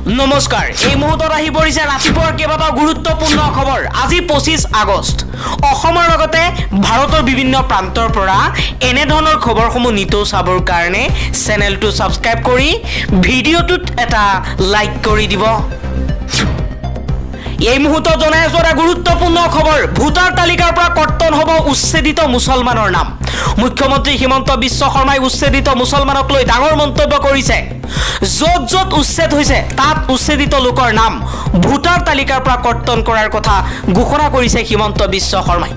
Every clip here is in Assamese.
নমস্কাৰ এই মুহূৰ্তত আহি পৰিছে ৰাতিপুৱাৰ কেইবাটাও গুৰুত্বপূৰ্ণ খবৰ আজি 25 আগষ্ট অসমৰ লগতে ভাৰতৰ বিভিন্ন প্ৰান্তৰ পৰা এনে ধৰণৰ খবৰসমূহ নিতৌ চাবৰ কাৰণে চেনেলটো সাবস্ক্ৰাইব কৰি ভিডিঅ'টোত এটা লাইক কৰি দিব এই মুহূৰ্তত জনাই আছো এটা গুৰুত্বপূৰ্ণ খবৰ ভোটাৰ তালিকাৰ পৰা কৰ্তন হ'ব উচ্ছেদিত মুছলমানৰ নাম মুখ্যমন্ত্ৰী হিমন্ত বিশ্ব শৰ্মাই উচ্ছেদিত মুছলমানক লৈ ডাঙৰ মন্তব্য কৰিছে য'ত উচ্ছেদ হৈছে তাত উচ্ছেদিত লোকৰ নাম ভোটাৰ তালিকাৰ পৰা কৰ্তন কৰাৰ কথা ঘোষণা কৰিছে হিমন্ত বিশ্ব শৰ্মাই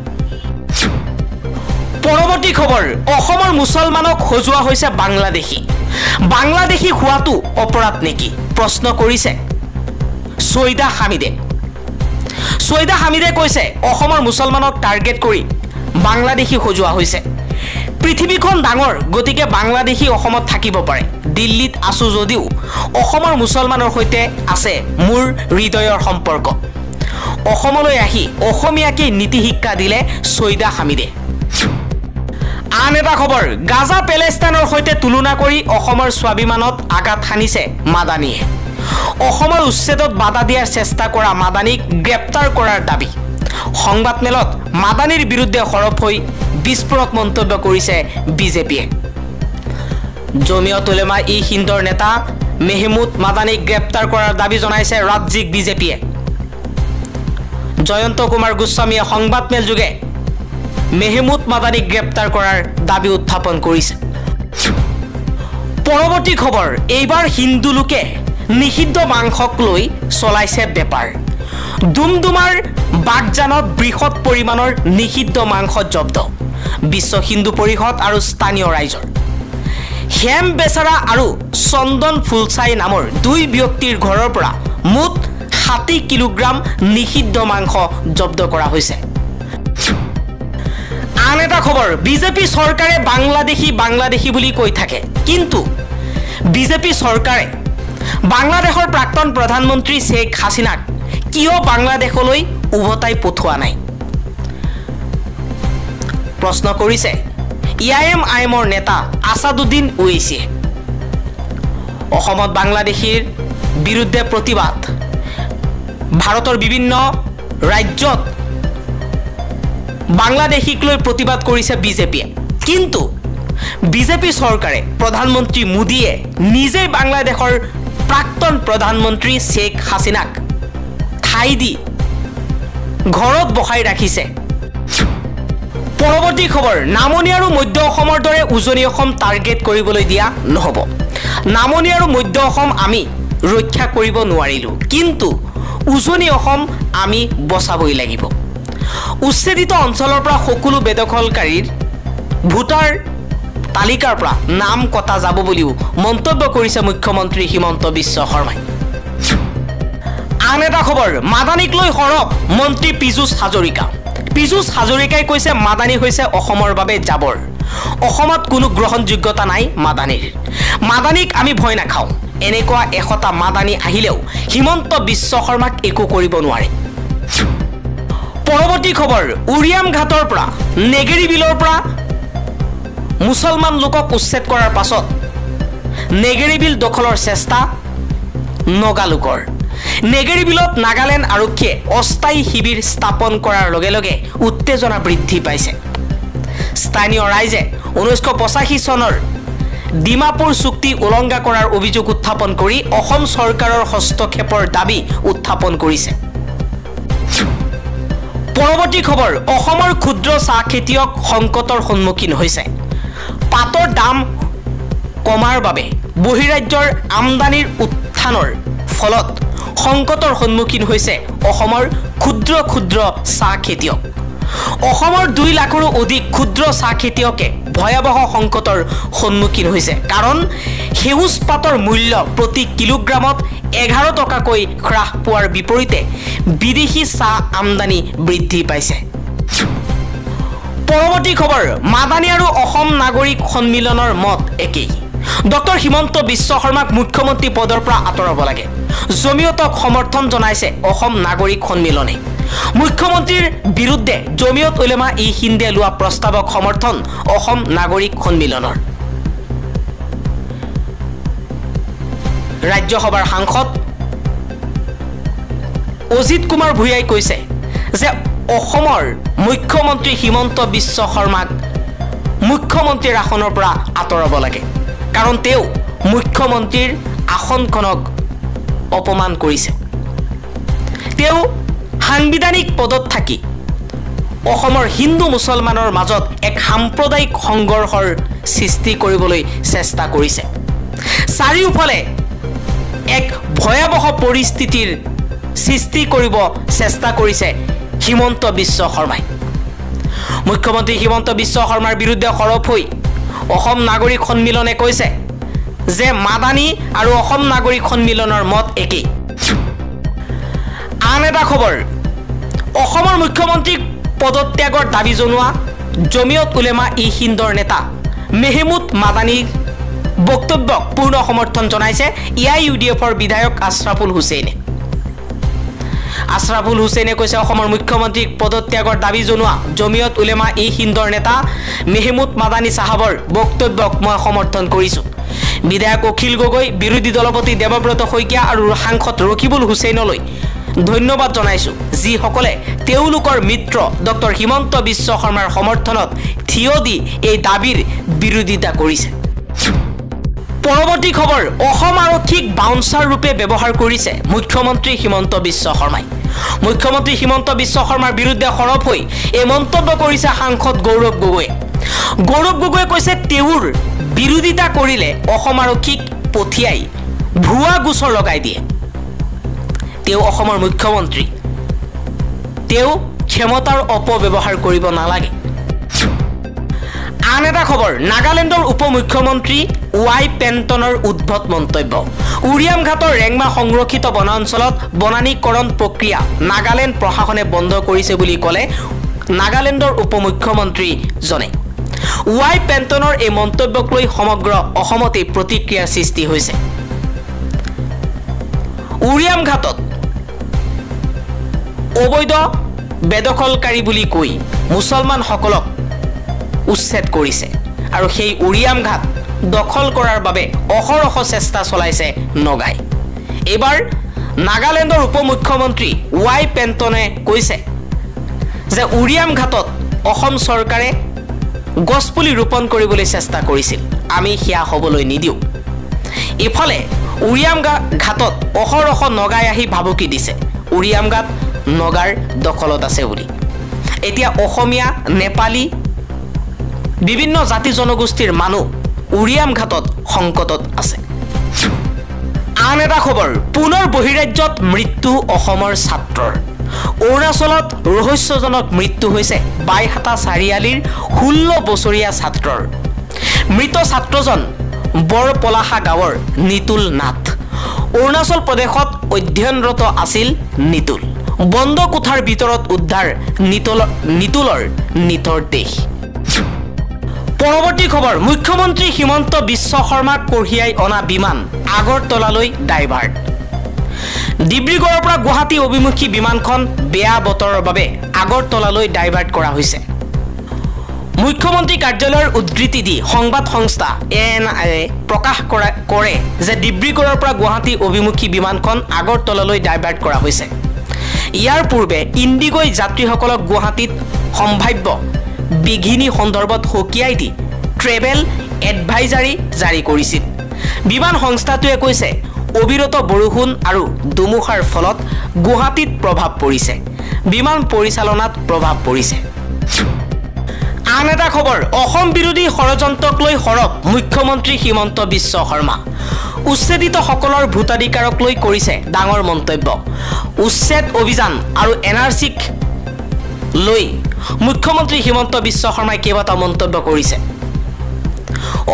পৰৱৰ্তী খবৰ অসমৰ মুছলমানক খজুৱা হৈছে বাংলাদেশী হোৱাটো অপৰাধ নেকি প্ৰশ্ন কৰিছে সৈয়দা হামিদে কৈছে অসমৰ মুছলমানক টাৰ্গেট কৰি বাংলাদেশী খজুৱা হৈছে পৃথিৱীখন ডাঙৰ গতিকে বাংলাদেশী অসমত থাকিব পাৰে দিল্লীত আছো যদিও অসমৰ মুছলমানৰ সৈতে আছে মোৰ হৃদয়ৰ সম্পৰ্ক অসমলৈ আহি অসমীয়াকে নীতি শিক্ষা দিলে সৈয়দা হামিদে আন এটা খবৰ গাজা পেলেষ্টাইনৰ সৈতে তুলনা কৰি অসমৰ স্বাভিমানত আঘাত হানিছে মাদানীয়ে অসমৰ উচ্ছেদত বাধা দিয়াৰ চেষ্টা কৰা মাদানীক গ্ৰেপ্তাৰ কৰাৰ দাবী সংবাদ মেলত মাদানীৰ বিৰুদ্ধে সৰব হৈ বিস্ফোৰক মন্তব্য কৰিছে বিজেপিয়ে জমিয়ত উলেমা ই হিন্দৰ নেতা মেহমুদ মাদানীক গ্ৰেপ্তাৰ কৰাৰ দাবী জনাইছে ৰাজ্যিক বিজেপিয়ে জয়ন্ত কুমাৰ গোস্বামীয়ে সংবাদ মেল যোগে মেহমুদ মাদানীক গ্ৰেপ্তাৰ কৰাৰ দাবী উত্থাপন কৰিছে পৰৱৰ্তী খবৰ এইবাৰ হিন্দু লোকে নিষিদ্ধ মাংসক লৈ চলাইছে বেপাৰ দুমদুমাৰ বাগজানত বৃহৎ পৰিমাণৰ নিষিদ্ধ মাংস জব্দ বিশ্ব হিন্দু পৰিষদ আৰু স্থানীয় ৰাইজৰ হেম বেচাৰা আৰু চন্দন ফুলচাই নামৰ দুই ব্যক্তিৰ ঘৰৰ পৰা মুঠ 60 কিলোগ্ৰাম নিষিদ্ধ মাংস জব্দ কৰা হৈছে আন এটা খবৰ বিজেপি চৰকাৰে বাংলাদেশী বুলি কৈ থাকে কিন্তু বিজেপি চৰকাৰে বাংলাদেশৰ প্ৰাক্তন প্ৰধানমন্ত্ৰী শেখ হাছিনাক কিয় বাংলাদেশলৈ উভতাই পঠোৱা নাই প্ৰশ্ন কৰিছে IMIMৰ নেতা আসাদুদ্দিন ওৱেইছিয়ে অসমত বাংলাদেশীৰ বিৰুদ্ধে প্ৰতিবাদ ভাৰতৰ বিভিন্ন ৰাজ্যত বাংলাদেশীক লৈ প্ৰতিবাদ কৰিছে বিজেপিয়ে কিন্তু বিজেপি চৰকাৰে প্ৰধানমন্ত্ৰী মোদীয়ে নিজে বাংলাদেশৰ প্ৰাক্তন প্ৰধানমন্ত্ৰী শেখ হাছিনাক ঠাই দি ঘৰত বহাই ৰাখিছে পৰৱৰ্তী খবৰ নামনি আৰু মধ্য অসমৰ দৰে উজনি অসম টাৰ্গেট কৰিবলৈ দিয়া নহব নামনি আৰু মধ্য অসম আমি ৰক্ষা কৰিব নোৱাৰিলো কিন্তু উজনি অসম আমি বচাবই লাগিব উচ্ছেদিত অঞ্চলৰ পৰা সকলো বেদখলকাৰীৰ ভোটাৰ তালিকাৰ পৰা নাম কটা যাব বুলিও মন্তব্য কৰিছে মুখ্যমন্ত্ৰী হিমন্ত বিশ্ব শৰ্মাই আন এটা খবৰ মাদানীক লৈ সৰব মন্ত্ৰী পীযুষ হাজৰিকাই কৈছে মাদানী হৈছে অসমৰ বাবে জাবৰ অসমত কোনো গ্ৰহণযোগ্যতা নাই মাদানীক আমি ভয় নাখাওঁ এনেকুৱা এশটা মাদানী আহিলেও হিমন্ত বিশ্ব শৰ্মাক একো কৰিব নোৱাৰে পৰৱৰ্তী খবৰ উৰিয়াম ঘাটৰ পৰা নেগেৰী বিলৰ পৰা মুছলমান লোকক উচ্ছেদ কৰাৰ পাছত নেগেৰী বিল দখলৰ চেষ্টা নগালোকৰ নেগেৰী বিলত নাগালেণ্ড আৰক্ষীয়ে অস্থায়ী শিবিৰ স্থাপন কৰাৰ লগে লগে উত্তেজনা বৃদ্ধি পাইছে স্থানীয় ৰাইজে 1985 চনৰ ডিমাপুৰ চুক্তি উলংঘা কৰাৰ অভিযোগ উত্থাপন কৰি অসম চৰকাৰৰ হস্তক্ষেপৰ দাবী উত্থাপন কৰিছে পৰৱৰ্তী খবৰ অসমৰ ক্ষুদ্ৰ চাহ খেতিয়ক সংকটৰ সন্মুখীন হৈছে পাতৰ দাম কমাৰ বাবে বহিৰাজ্যৰ আমদানিৰ উত্থানৰ ফলত সংকটৰ সন্মুখীন হৈছে অসমৰ ক্ষুদ্ৰ চাহ খেতিয়ক অসমৰ 2 লাখৰো অধিক ক্ষুদ্ৰ চাহ খেতিয়কে ভয়াবহ সংকটৰ সন্মুখীন হৈছে কাৰণ সেউজ পাতৰ মূল্য প্ৰতি কিলোগ্ৰামত 11 টকাকৈ হ্ৰাস পোৱাৰ বিপৰীতে বিদেশী চাহ আমদানি বৃদ্ধি পাইছে পৰৱৰ্তী খবৰ মাদানী আৰু অসম নাগৰিক সন্মিলনৰ মত একেই ডক্টৰ হিমন্ত বিশ্ব শৰ্মাক মুখ্যমন্ত্ৰী পদৰ পৰা আঁতৰাব লাগে জমিয়তক সমৰ্থন জনাইছে অসম নাগৰিক সন্মিলনে মুখ্যমন্ত্ৰীৰ বিৰুদ্ধে জমিয়ত উলেমা ই হিন্দে লোৱা প্ৰস্তাৱক সমৰ্থন অসম নাগৰিক সন্মিলনৰ ৰাজ্যসভাৰ সাংসদ অজিত কুমাৰ ভূঞাই কৈছে যে অসমৰ মুখ্যমন্ত্ৰী হিমন্ত বিশ্ব শৰ্মাক মুখ্যমন্ত্ৰীৰ আসনৰ পৰা আঁতৰাব লাগে কাৰণ তেওঁ মুখ্যমন্ত্ৰীৰ আসনখনক অপমান কৰিছে তেওঁ সাংবিধানিক পদত থাকি অসমৰ হিন্দু মুছলমানৰ মাজত এক সাম্প্ৰদায়িক সংঘৰ্ষৰ সৃষ্টি কৰিবলৈ চেষ্টা কৰিছে চাৰিওফালে এক ভয়াবহ পৰিস্থিতিৰ সৃষ্টি কৰিব চেষ্টা কৰিছে হিমন্ত বিশ্ব শৰ্মাই মুখ্যমন্ত্ৰী হিমন্ত বিশ্ব শৰ্মাৰ বিৰুদ্ধে সৰব হৈ অসম নাগৰিক সন্মিলনে কৈছে যে মাদানী আৰু অসম নাগৰিক সন্মিলনৰ মত একেই আন এটা খবৰ অসমৰ মুখ্যমন্ত্ৰীক পদত্যাগৰ দাবী জনোৱা জমিয়ত উলেমা ই হিন্দৰ নেতা মেহমুদ মাদানীৰ বক্তব্যক পূৰ্ণ সমৰ্থন জনাইছে এআইইউডিএফৰ বিধায়ক আশৰাফুল হুছেইনে আশৰাফুল হুছেইনে কৈছে অসমৰ মুখ্যমন্ত্ৰীক পদত্যাগৰ দাবী জনোৱা জমিয়ত উলেমা ই হিন্দৰ নেতা মেহমুদ মাদানী সাহাবৰ বক্তব্যক মই সমৰ্থন কৰিছোঁ বিধায়ক অখিল গগৈ বিৰোধী দলপতি দেৱব্ৰত শইকীয়া আৰু সাংসদ ৰকিবুল হুছেইনলৈ ধন্যবাদ জনাইছোঁ যিসকলে তেওঁলোকৰ মিত্ৰ ডক্টৰ হিমন্ত বিশ্ব শৰ্মাৰ সমৰ্থনত থিয় দি এই দাবীৰ বিৰোধিতা কৰিছে পৰৱৰ্তী খবৰ অসম আৰক্ষীক বাউন্সাৰ ৰূপে ব্যৱহাৰ কৰিছে মুখ্যমন্ত্ৰী হিমন্ত বিশ্ব শৰ্মাই মুখ্যমন্ত্ৰী হিমন্ত বিশ্ব শৰ্মাৰ বিৰুদ্ধে সৰব হৈ এই মন্তব্য কৰিছে সাংসদ গৌৰৱ গগৈয়ে কৈছে তেওঁৰ বিৰোধিতা কৰিলে অসম আৰক্ষীক পঠিয়াই ভুৱা গোচৰ লগাই দিয়ে তেওঁ অসমৰ মুখ্যমন্ত্ৰী তেওঁ ক্ষমতাৰ অপব্যৱহাৰ কৰিব নালাগে আন এটা খবৰ নাগালেণ্ডৰ উপ মুখ্যমন্ত্ৰী ৱাই পেণ্টনৰ উদ্ভট মন্তব্য উৰিয়াম ঘাটৰ ৰেংমা সংৰক্ষিত বনাঞ্চলত বনানীকৰণ প্ৰক্ৰিয়া নাগালেণ্ড প্ৰশাসনে বন্ধ কৰিছে বুলি ক'লে নাগালেণ্ডৰ উপ মুখ্যমন্ত্ৰীজনে ৱাই পেণ্টনৰ এই মন্তব্যক লৈ সমগ্ৰ অসমতে প্ৰতিক্ৰিয়াৰ সৃষ্টি হৈছে উৰিয়াম ঘাটত অবৈধ বেদখলকাৰী বুলি কৈ মুছলমানসকলক উচ্ছেদ কৰিছে আৰু সেই উৰিয়াম ঘাট দখল কৰাৰ বাবে অহৰহ চেষ্টা চলাইছে নগাই এবাৰ নাগালেণ্ডৰ উপ মুখ্যমন্ত্ৰী ৱাই পেণ্টনে কৈছে যে উৰিয়াম ঘাটত অসম চৰকাৰে গছপুলি ৰোপণ কৰিবলৈ চেষ্টা কৰিছিল আমি হিয়া হ'বলৈ নিদিওঁ ইফালে উৰিয়াম ঘাটত অহৰহ নগাই আহি ভাবুকি দিছে উৰিয়াম ঘাট নগাৰ দখলত আছে বুলি এতিয়া অসমীয়া নেপালী বিভিন্ন জাতি জনগোষ্ঠীৰ মানুহ উৰিয়াম ঘাটত সংকটত আছে আন এটা খবৰ পুনৰ বহিৰাজ্যত মৃত্যু অসমৰ ছাত্ৰৰ অৰুণাচলত ৰহস্যজনক মৃত্যু হৈছে বাইহাটা চাৰিআলিৰ 16 বছৰীয়া ছাত্ৰৰ মৃত ছাত্ৰজন বৰপলাহা গাঁৱৰ নিতুল নাথ অৰুণাচল প্ৰদেশত অধ্যয়নৰত আছিল নিতুল বন্ধ কোঠাৰ ভিতৰত উদ্ধাৰ নিতুলৰ নিতৰ দেহ পৰৱৰ্তী খবৰ মুখ্যমন্ত্ৰী হিমন্ত বিশ্ব শৰ্মাক কঢ়িয়াই অনা বিমান আগৰতলালৈ ডাইভাৰ্ট ডিব্ৰুগড়ৰ পৰা গুৱাহাটী অভিমুখী বিমানখন বেয়া বতৰৰ বাবে আগৰতলালৈ ডাইভাৰ্ট কৰা হৈছে মুখ্যমন্ত্ৰী কাৰ্যালয়ৰ উদ্ধৃতি দি সংবাদ সংস্থা ANI প্ৰকাশ কৰে যে ডিব্ৰুগড়ৰ পৰা গুৱাহাটী অভিমুখী বিমানখন আগৰতলালৈ ডাইভাৰ্ট কৰা হৈছে ইয়াৰ পূৰ্বে ইণ্ডিগোই যাত্ৰীসকলক গুৱাহাটীত সম্ভাৱ্য বিঘিনি সন্দৰ্ভত হকিয়াই দি ট্ৰেভেল এডভাইজাৰী জাৰি কৰিছিল বিমান সংস্থাটোৱে কৈছে অবিৰত বৰষুণ আৰু দুমুহাৰ ফলত গুৱাহাটীত প্ৰভাৱ পৰিছে বিমান পৰিচালনাত প্ৰভাৱ পৰিছে আন এটা খবৰ অসম বিৰোধী ষড়যন্ত্ৰক লৈ সৰব মুখ্যমন্ত্ৰী হিমন্ত বিশ্ব শৰ্মা উচ্ছেদিত সকলৰ ভোটাধিকাৰক লৈ কৰিছে ডাঙৰ মন্তব্য উচ্ছেদ অভিযান আৰু এনআৰচিক লৈ মুখ্যমন্ত্ৰী হিমন্ত বিশ্ব শৰ্মাই কেইবাটাও মন্তব্য কৰিছে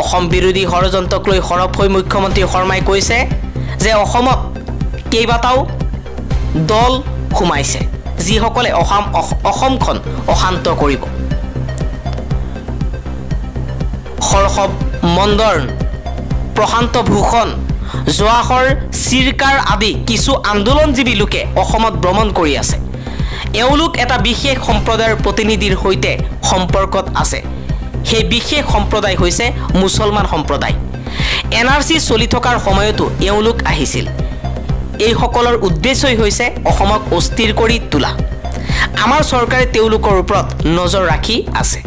অসম বিৰোধী ষড়যন্ত্ৰক লৈ সৰব হৈ মুখ্যমন্ত্ৰী শৰ্মাই কৈছে যে অসমত কেইবাটাও দল সোমাইছে যিসকলে অসমখন অশান্ত কৰিব হৰ্ষৱ মন্দৰ প্ৰশান্ত ভূষণ জোৱাহৰ চিৰকাৰ আদি কিছু আন্দোলনজীৱী লোকে অসমত ভ্ৰমণ কৰি আছে এওঁলোক এটা বিশেষ সম্প্ৰদায়ৰ প্ৰতিনিধিৰ সৈতে সম্পৰ্কত আছে সেই বিশেষ সম্প্ৰদায় হৈছে মুছলমান সম্প্ৰদায় এনআৰচি চলি থকাৰ সময়তো এওঁলোক আহিছিল এইসকলৰ উদ্দেশ্যই হৈছে অসমক অস্থিৰ কৰি তোলা। আমাৰ চৰকাৰে তেওঁলোকৰ ওপৰত নজৰ ৰাখি আছে।